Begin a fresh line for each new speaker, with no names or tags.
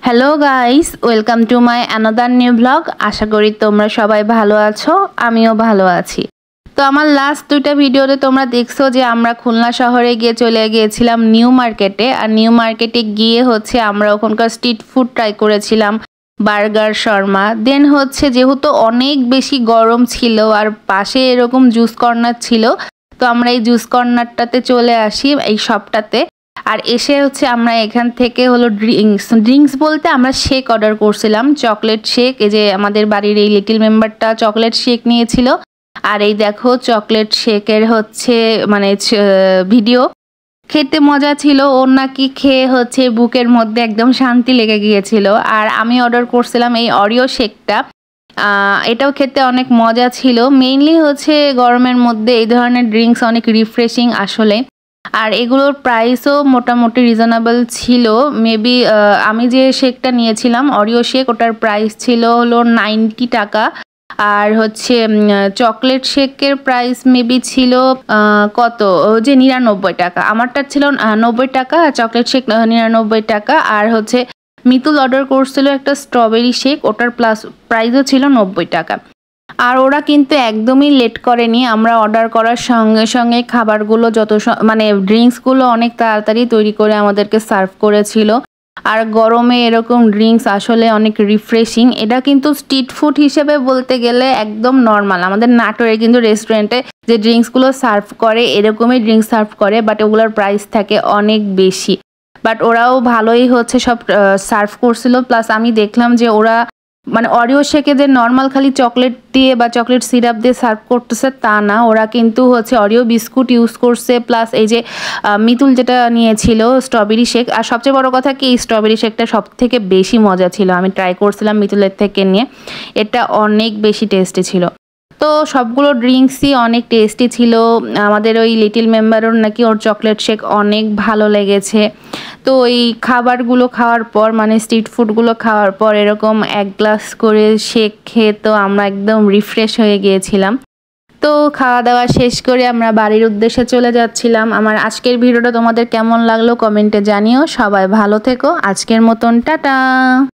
Hello guys, welcome to my another new blog. আশা করি তোমরা সবাই ভালো আছো, আমিও ভালো আছি। তো আমার লাস্ট দুইটা ভিডিওতে তোমরা দেখছো যে আমরা খুলনা শহরে গিয়ে চলে গিয়েছিলাম নিউ মার্কেটে। আর নিউ মার্কেটে গিয়ে আমরা ওখানকার স্ট্রিট ফুড ট্রাই করেছিলাম, বার্গার, শর্মা। দেন যেহেতু অনেক বেশি গরম ছিল আর পাশে এরকম জুস কর্নার ছিল, তো আমরা এই জুস কর্নারটাতে চলে আসি, এই শপটাতে। আর এসে আমরা এখান থেকে ড্রিঙ্কস বলতে আমরা শেক অর্ডার করছিলাম, চকলেট শেক। এই যে আমাদের বাড়ির এই লিটল মেম্বারটা চকলেট শেক নিয়েছিল। আর এই দেখো চকলেট শেকের ভিডিও। খেতে মজা ছিল, ওর নাকি খেয়ে বুকের মধ্যে একদম শান্তি লেগে গিয়েছিল। আর আমি অর্ডার করছিলাম এই অরিও শেকটা। এটাও খেতে অনেক মজা ছিল। মেইনলি গরমের মধ্যে এই ধরনের ড্রিঙ্কস অনেক রিফ্রেশিং আসলে। আর এগুলোর প্রাইসও মোটামুটি রিজনেবল ছিল। মেবি আমি যে শেকটা নিয়েছিলাম অরিও শেক, ওটার প্রাইস ছিল হলো 90 টাকা। আর চকলেট শেকের প্রাইস মেবি ছিল কত, যে 99 টাকা। আমারটা ছিল 90 টাকা, চকলেট শেক 99 টাকা। আর মিতুল অর্ডার করছিল একটা স্ট্রবেরি শেক, ওটার প্রাইসও ছিল 90 টাকা। আর ওরা কিন্তু একদমই লেট করেনি। আমরা অর্ডার করার সঙ্গে সঙ্গে খাবারগুলো ড্রিঙ্কসগুলো অনেক তাড়াতাড়ি তৈরি করে আমাদেরকে সার্ভ করেছিল। আর গরমে এরকম ড্রিঙ্কস আসলে অনেক রিফ্রেশিং। এটা কিন্তু স্ট্রিট ফুড হিসেবে বলতে গেলে একদম নর্মাল। আমাদের নাটোরে কিন্তু রেস্টুরেন্টে যে ড্রিঙ্কসগুলো সার্ভ করে এরকমই ড্রিঙ্কস সার্ভ করে, বাট ওগুলোর প্রাইস থাকে অনেক বেশি। বাট ওরাও ভালোই সব সার্ভ করছিল। প্লাস আমি দেখলাম যে ওরা অরিও শেকে যে নর্মাল খালি চকলেট দিয়ে বা চকলেট সিরাপ দিয়ে সার্ভ করতেছে তা না, ওরা কিন্তু অরিও বিস্কুট ইউজ করছে। প্লাস এই যে মিতুল যেটা নিয়েছিল স্ট্রবেরি শেক। আর সবচেয়ে বড় কথা কি, এই স্ট্রবেরি শেকটা সব থেকে বেশি মজা ছিল। আমি ট্রাই করছিলাম মিতুলের থেকে নিয়ে, এটা অনেক বেশি টেস্টি ছিল। তো সবগুলো ড্রিঙ্কসই অনেক টেস্টি ছিল। আমাদের ওই লিটল মেম্বারের নাকি ওর চকলেট শেক অনেক ভালো লেগেছে। তো এই খাবারগুলো খাওয়ার পর স্ট্রিট ফুডগুলো খাওয়ার পর এরকম এক গ্লাস করে শেক খেয়ে তো আমরা একদম রিফ্রেশ হয়ে গিয়েছিলাম। তো খাওয়া দাওয়া শেষ করে আমরা বাড়ির উদ্দেশ্যে চলে যাচ্ছিলাম। আমার আজকের ভিডিওটা তোমাদের কেমন লাগলো কমেন্টে জানিও। সবাই ভালো থেকো। আজকের মতন টাটা।